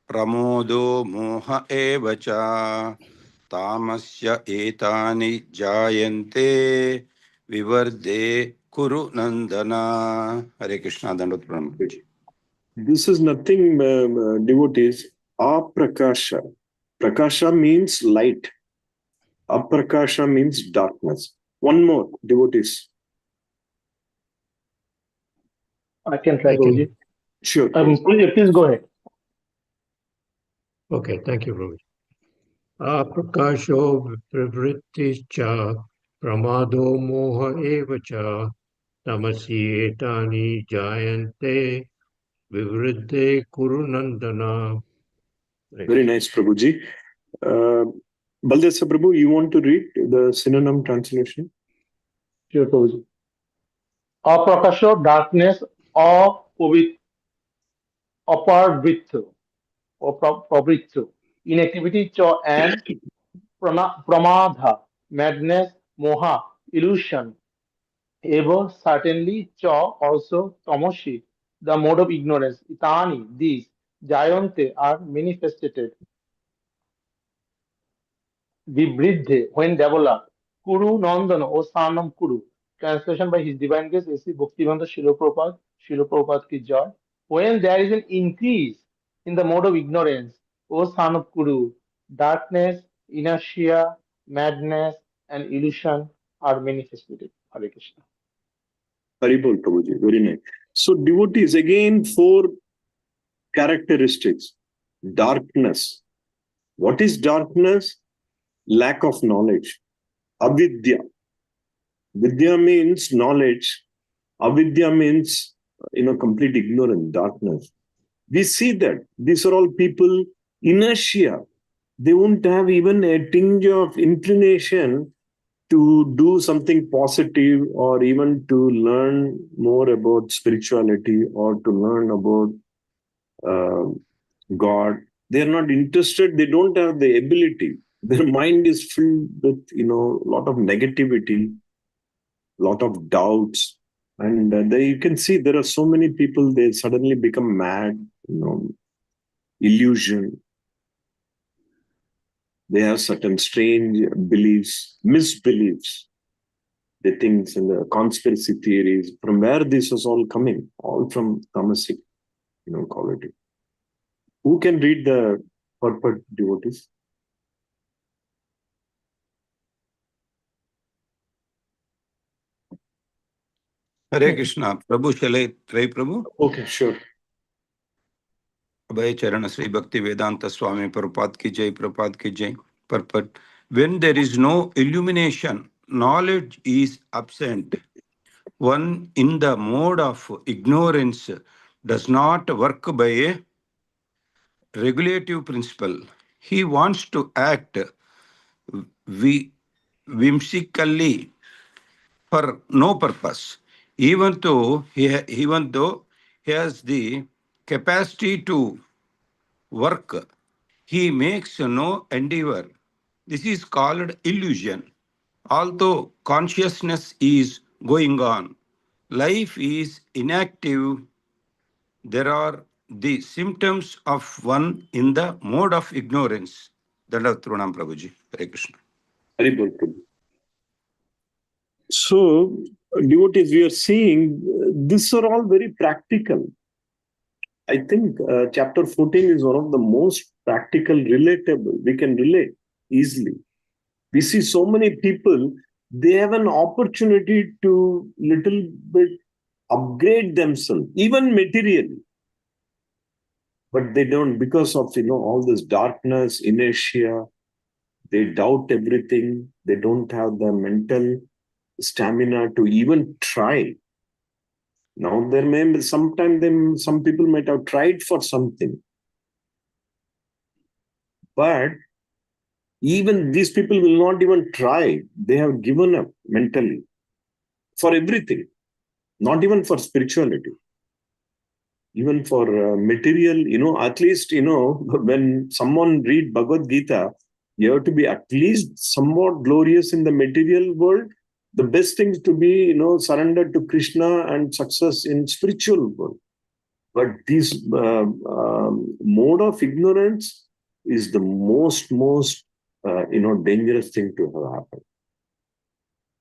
pramodo moha evacha tamasya etani jayante vivarde kuru nandana. Hare Krishna, Dandavat Pranam. This is nothing, devotees. Aprakasha. Prakasha means light. Aprakasha means darkness. One more, devotees. I can try, Prabhuji. Sure. Please go ahead. Okay, thank you, Prabhuji. Aprakasho pravrittischa pramado moha evacha tamasi etani jayante vivriddhe kurunandana. Very nice, Prabhuji. Baldesa Prabhu, you want to read the synonym translation? Sure, Prabhuji. Aprakasho, darkness, aparvrittu, or pravrittu, inactivity, cho, and pramadha, madness, moha, illusion, eva, certainly, cho, also, tamoshi, the mode of ignorance, itani, these, jayante, are manifested, vibridhe, when developed, kuru nandana, or sanam kuru, translation by His Divine Grace, A.C. Bhaktivedanta Srila Prabhupada ki joy. When there is an increase in the mode of ignorance, O son of Kuru, darkness, inertia, madness, and illusion are manifested. Hare Krishna. Haribol Prabhuji, very nice. So devotees, again, 4 characteristics. Darkness. What is darkness? Lack of knowledge. Avidya. Vidya means knowledge. Avidya means, complete ignorance, darkness. We see that these are all people, inertia. They won't have even a tinge of inclination to do something positive or even to learn more about spirituality or to learn about God. They're not interested. They don't have the ability. Their mind is filled with, a lot of negativity, lot of doubts. And you can see there are so many people, they suddenly become mad, illusion. They have certain strange beliefs, misbeliefs. They think in the conspiracy theories. From where this is all coming? All from tamasic, quality. Who can read the purport, devotees? Hare Krishna. Prabhu, shall I try, Prabhu? Okay, sure. Abhay Charana Sri Bhakti Vedanta Swami Prabhupada ki jai, Prabhupada ki jai. Purport. When there is no illumination, knowledge is absent. One in the mode of ignorance does not work by a regulative principle. He wants to act whimsically for no purpose, even though he has the capacity to work. He makes no endeavor. This is called illusion. Although consciousness is going on, life is inactive. There are the symptoms of one in the mode of ignorance. Dandavat Pranam Prabhuji. Hare Krishna. Hare Bol Prabhu. So, devotees, we are seeing these are all very practical. I think chapter 14 is one of the most practical, relatable. We can relate easily. We see so many people, they have an opportunity to little bit upgrade themselves, even materially. But they don't, because of all this darkness, inertia, they doubt everything. They don't have the mental stamina to even try. Now there may be some people might have tried for something. But even these people will not even try. They have given up mentally for everything, not even for spirituality. Even for material, at least, when someone read Bhagavad Gita, you have to be at least somewhat glorious in the material world. The best thing is to be, surrendered to Krishna and success in spiritual world. But this mode of ignorance is the most dangerous thing to have happened.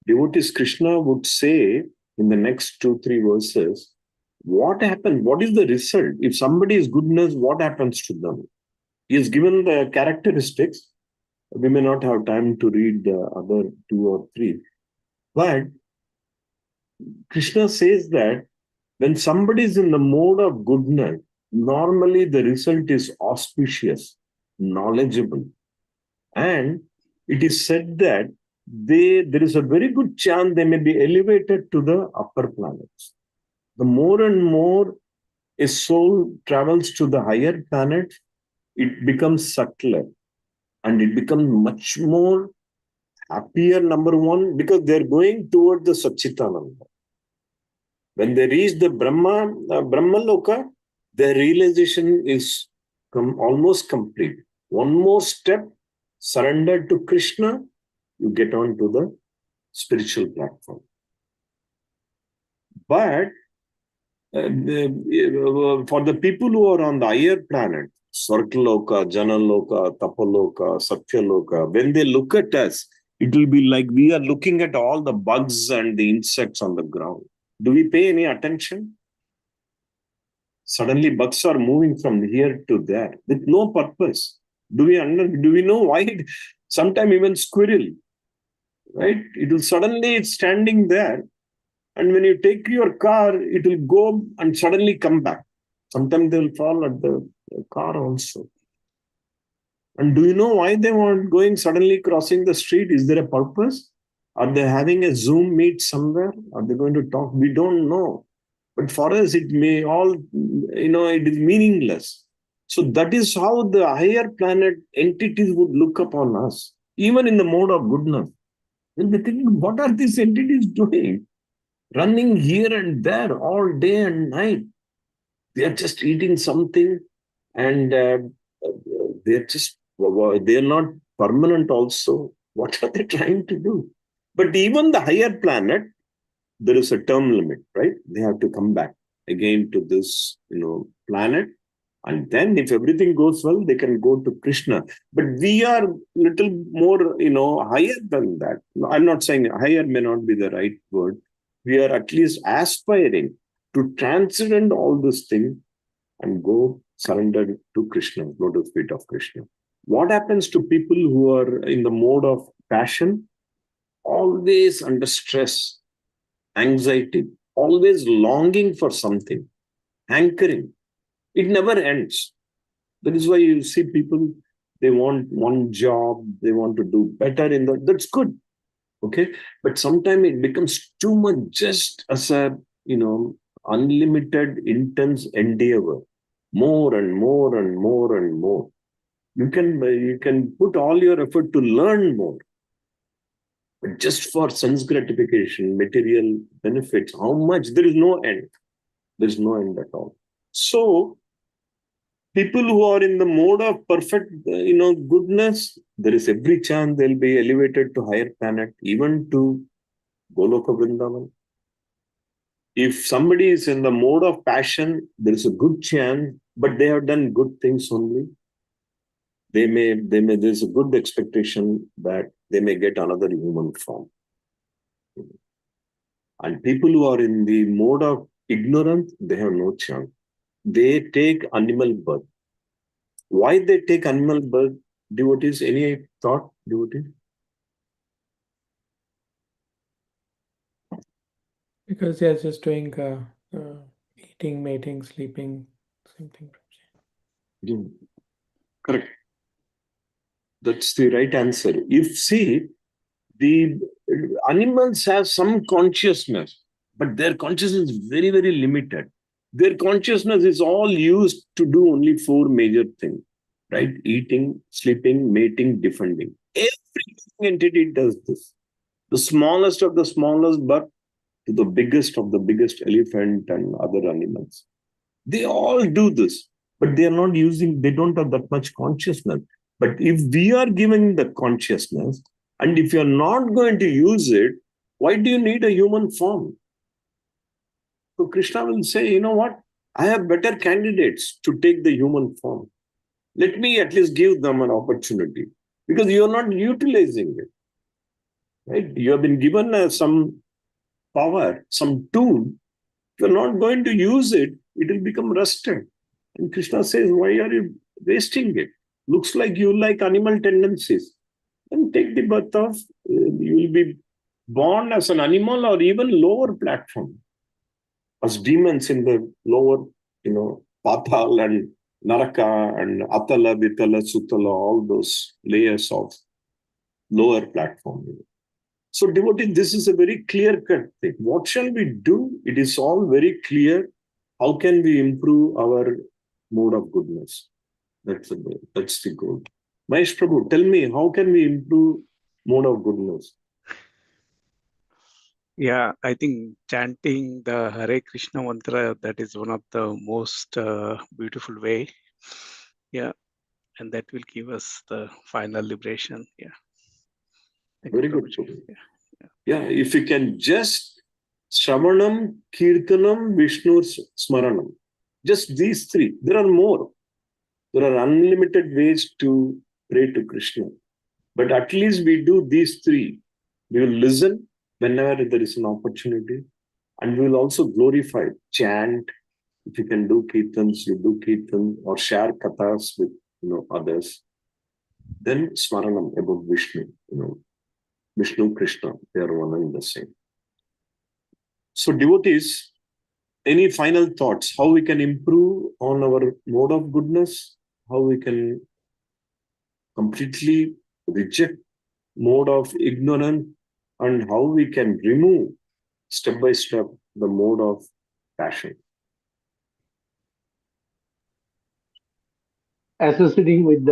Devotees, Krishna would say in the next 2-3 verses, what happens? What is the result? If somebody is goodness, what happens to them? He has given the characteristics. We may not have time to read the other 2 or 3. But Krishna says that when somebody is in the mode of goodness, normally the result is auspicious, knowledgeable. And it is said that there is a very good chance they may be elevated to the upper planets. The more and more a soul travels to the higher planet, it becomes subtler and it becomes much more happier, number one, because they're going toward the Satchitananda. When they reach the Brahma Loka, their realization is almost complete. One more step, surrendered to Krishna, you get on to the spiritual platform. But for the people who are on the higher planet, Svargaloka, Janaloka, Tapaloka, Satyaloka, when they look at us, it will be like we are looking at all the bugs and the insects on the ground. Do we pay any attention? Suddenly bugs are moving from here to there with no purpose. Do we know why? Sometimes even squirrel, right? It's standing there. And when you take your car, it will go and suddenly come back. Sometimes they will fall at the car also. And do you know why they weren't going suddenly crossing the street? Is there a purpose? Are they having a Zoom meet somewhere? Are they going to talk? We don't know. But for us, it may all, it is meaningless. So that is how the higher planet entities would look upon us, even in the mode of goodness. And they think, what are these entities doing? Running here and there all day and night. They are just eating something and they're not permanent also. What are they trying to do? But even the higher planet, there is a term limit, right? They have to come back again to this, planet. And then if everything goes well, they can go to Krishna. But we are little more, higher than that. I'm not saying higher may not be the right word. We are at least aspiring to transcend all this thing and go surrender to Krishna, go to the feet of Krishna. What happens to people who are in the mode of passion? Always under stress, anxiety, always longing for something, hankering. It never ends. That is why you see people, they want one job, they want to do better in that. That's good. Okay. But sometimes it becomes too much just as a, unlimited, intense endeavor. More and more and more and more. You can put all your effort to learn more. But just for sense gratification, material benefits, how much? There is no end. There is no end at all. So, people who are in the mode of perfect, goodness, there is every chance they'll be elevated to higher planet, even to Goloka Vrindavan. If somebody is in the mode of passion, there is a good chance, but they have done good things only. There's a good expectation that they may get another human form. And people who are in the mode of ignorance, they have no chance. They take animal birth. Why they take animal birth, devotees? Any thought, devotees? Because they are just doing eating, mating, sleeping, same thing. Correct. That's the right answer. The animals have some consciousness, but their consciousness is very, very limited. Their consciousness is all used to do only 4 major things, right? Eating, sleeping, mating, defending. Every entity does this. The smallest of the smallest bird to the biggest of the biggest elephant and other animals. They all do this, but they don't have that much consciousness. But if we are given the consciousness, and if you're not going to use it, why do you need a human form? So Krishna will say, you know what? I have better candidates to take the human form. Let me at least give them an opportunity, because you're not utilizing it. Right? You have been given some power, some tool. If you're not going to use it, it will become rusted. And Krishna says, why are you wasting it? Looks like you like animal tendencies. Then take the birth of, you will be born as an animal or even lower platform, as demons in the lower, Patal and Naraka and Atala, Vitala, Sutala, all those layers of lower platform. So devotee, this is a very clear-cut thing. What shall we do? It is all very clear. How can we improve our mode of goodness? That's the goal. Mahesh Prabhu, tell me, how can we improve mode of goodness? Yeah, I think chanting the Hare Krishna mantra, that is one of the most beautiful way. Yeah, and that will give us the final liberation. Yeah. Very good. Yeah, if you can just Shravanam, Kirtanam, Vishnu Smaranam. Just these 3. There are more. There are unlimited ways to pray to Krishna. But at least we do these 3. We will listen whenever there is an opportunity. And we will also glorify, chant. If you can do kirtans, you do kirtan or share kathas with others. Then Smaranam about Vishnu, Vishnu, Krishna, they are one and the same. So devotees, any final thoughts? How we can improve on our mode of goodness? How we can completely reject mode of ignorance? And how we can remove step by step the mode of passion? Associating with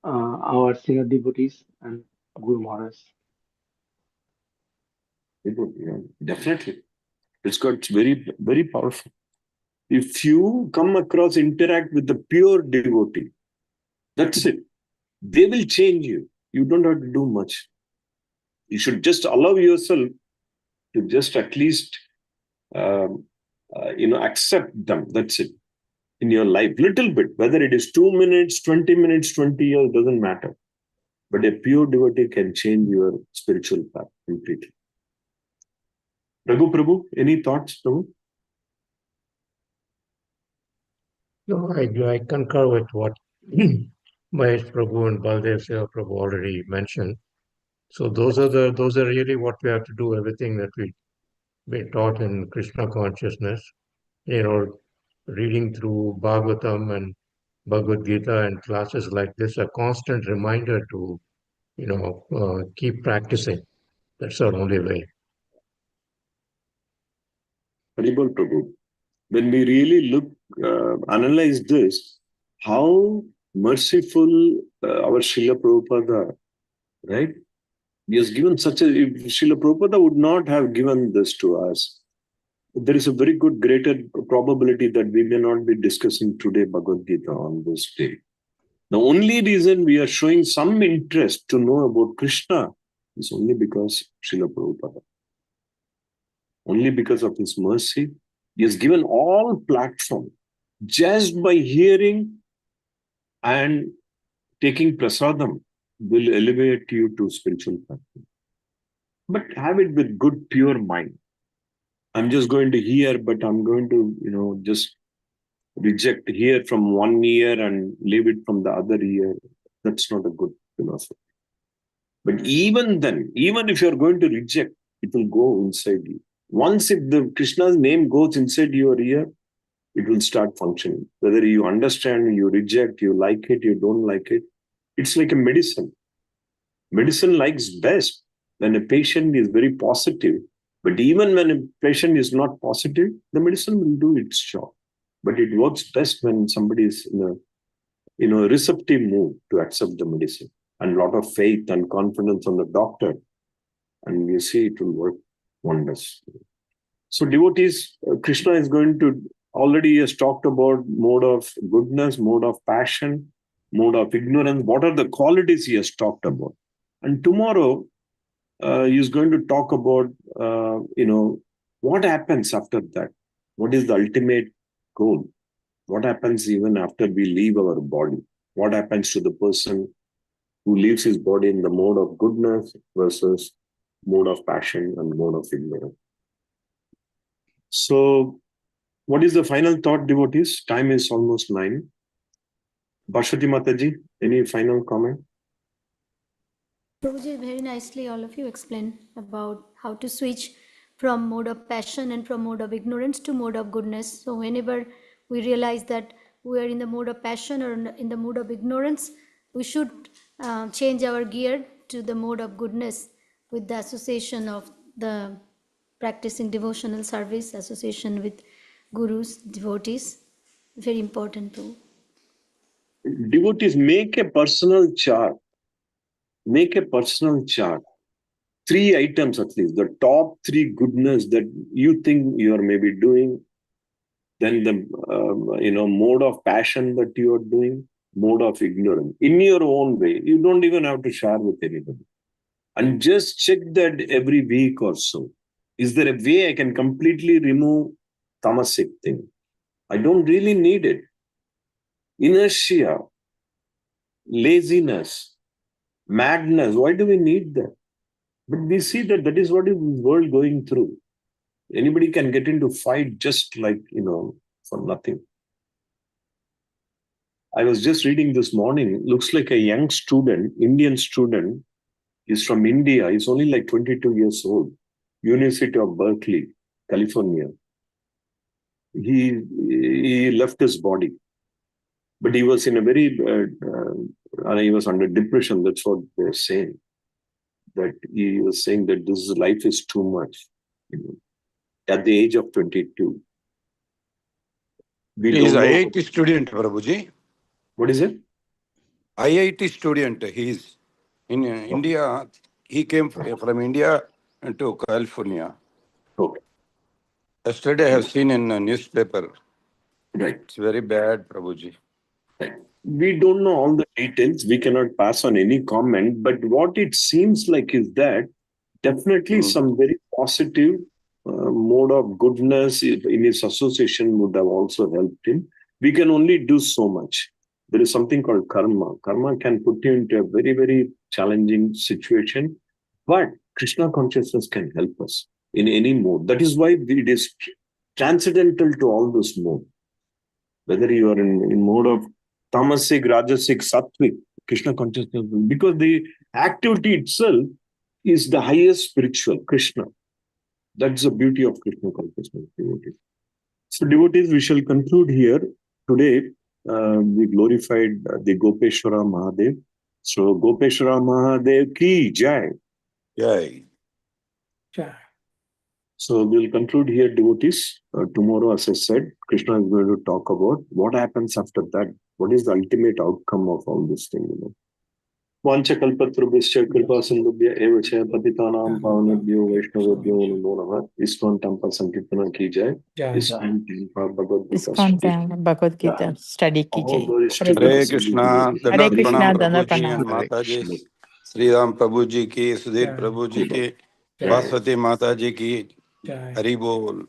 our senior devotees and Guru Maharaj. Definitely. It's very, very powerful. If you come across, interact with the pure devotee, that's it. They will change you. You don't have to do much. You should just allow yourself to just at least, accept them. That's it. In your life, little bit, whether it is 2 minutes, 20 minutes, 20 years, doesn't matter. But a pure devotee can change your spiritual path completely. Prabhu, any thoughts, Prabhu? No, I concur with what Mahesh Prabhu and Baldev Seva Prabhu already mentioned. So those are really what we have to do. Everything that we been taught in Krishna consciousness, reading through Bhagavatam and Bhagavad Gita and classes like this, a constant reminder to, keep practicing. That's our only way. Haribol Prabhu, when we really look, analyze this, how merciful our Srila Prabhupada, right? He has given such a, if Srila Prabhupada would not have given this to us, there is a very good greater probability that we may not be discussing today Bhagavad Gita on this day. The only reason we are showing some interest to know about Krishna is only because Srila Prabhupada. Only because of his mercy. He has given all platform just by hearing and taking prasadam will elevate you to spiritual platform. But have it with good, pure mind. I'm just going to hear, but I'm going to, just reject here from one ear and leave it from the other ear. That's not a good philosophy. But even then, even if you're going to reject, it will go inside you. Once if the Krishna's name goes inside your ear, it will start functioning. Whether you understand, you reject, you like it, you don't like it, it's like a medicine. Medicine likes best when a patient is very positive. But even when a patient is not positive, the medicine will do its job. But it works best when somebody is in a receptive mood to accept the medicine and a lot of faith and confidence on the doctor. And you see it will work wonders. So devotees, Krishna is going to, already has talked about mode of goodness, mode of passion, mode of ignorance. What are the qualities he has talked about? And tomorrow, he is going to talk about, what happens after that? What is the ultimate goal? What happens even after we leave our body? What happens to the person who leaves his body in the mode of goodness versus mode of passion and mode of ignorance? So, what is the final thought, devotees? Time is almost 9. Bhashwati Mataji, any final comment? Prabhuji, very nicely all of you explained about how to switch from mode of passion and from mode of ignorance to mode of goodness. So whenever we realize that we are in the mode of passion or in the mode of ignorance, we should change our gear to the mode of goodness with the association of the practicing devotional service, association with gurus, devotees. Very important too. Devotees, make a personal chart. Make a personal chart. 3 items at least, the top 3 goodness that you think you are maybe doing, then the mode of passion that you are doing, mode of ignorance, in your own way. You don't even have to share with anybody. And just check that every week or so. Is there a way I can completely remove tamasic thing? I don't really need it. Inertia, laziness, madness, why do we need that? But we see that is what is the world going through. Anybody can get into fight just like, for nothing. I was just reading this morning, looks like a young student, Indian student, is from India. He's only like 22 years old, University of Berkeley, California. He left his body, but he was in a very, he was under depression. That's what they're saying. That he was saying that this life is too much. At the age of 22. He is IIT student, Prabhuji. What is it? IIT student. He is in India. He came from India to California. Okay. Yesterday I have seen in a newspaper. Right. It's very bad, Prabhuji. Right. We don't know all the details. We cannot pass on any comment. But what it seems like is that definitely some very positive mode of goodness in his association would have also helped him. We can only do so much. There is something called karma. Karma can put you into a very, very challenging situation, but Krishna consciousness can help us in any mode. That is why it is transcendental to all those modes. Whether you are in mode of tamasic, rajasic, sattvic, Krishna consciousness, because the activity itself is the highest spiritual, Krishna. That's the beauty of Krishna consciousness, devotees. So devotees, we shall conclude here. Today, we glorified the Gopeshwara Mahadev. So Gopeshwara Mahadev ki jai. Jai. Jai. So we'll conclude here, devotees. Tomorrow, as I said, Krishna is going to talk about what happens after that. What is the ultimate outcome of all this thing, Vanchakalpatrubhischa kripa sindhubhya eva cha patitanam pavanabhyo vaishnavabhyo namo namah. ISKCON Temple Sankirtana ki jai. ISKCON Temple Bhagavad Gita ISKCON study. Bhagavad Gita study ki All jai. those Hare Hare students Krishna, will Hare Dandavat Krishna, Pranam Dandavat Prabhuji Pranam. and Mataji, Sri Ram Prabhuji ki, Sudhir Prabhuji ki, Jai. Baswati Mataji ki, Jai. Hari Bol.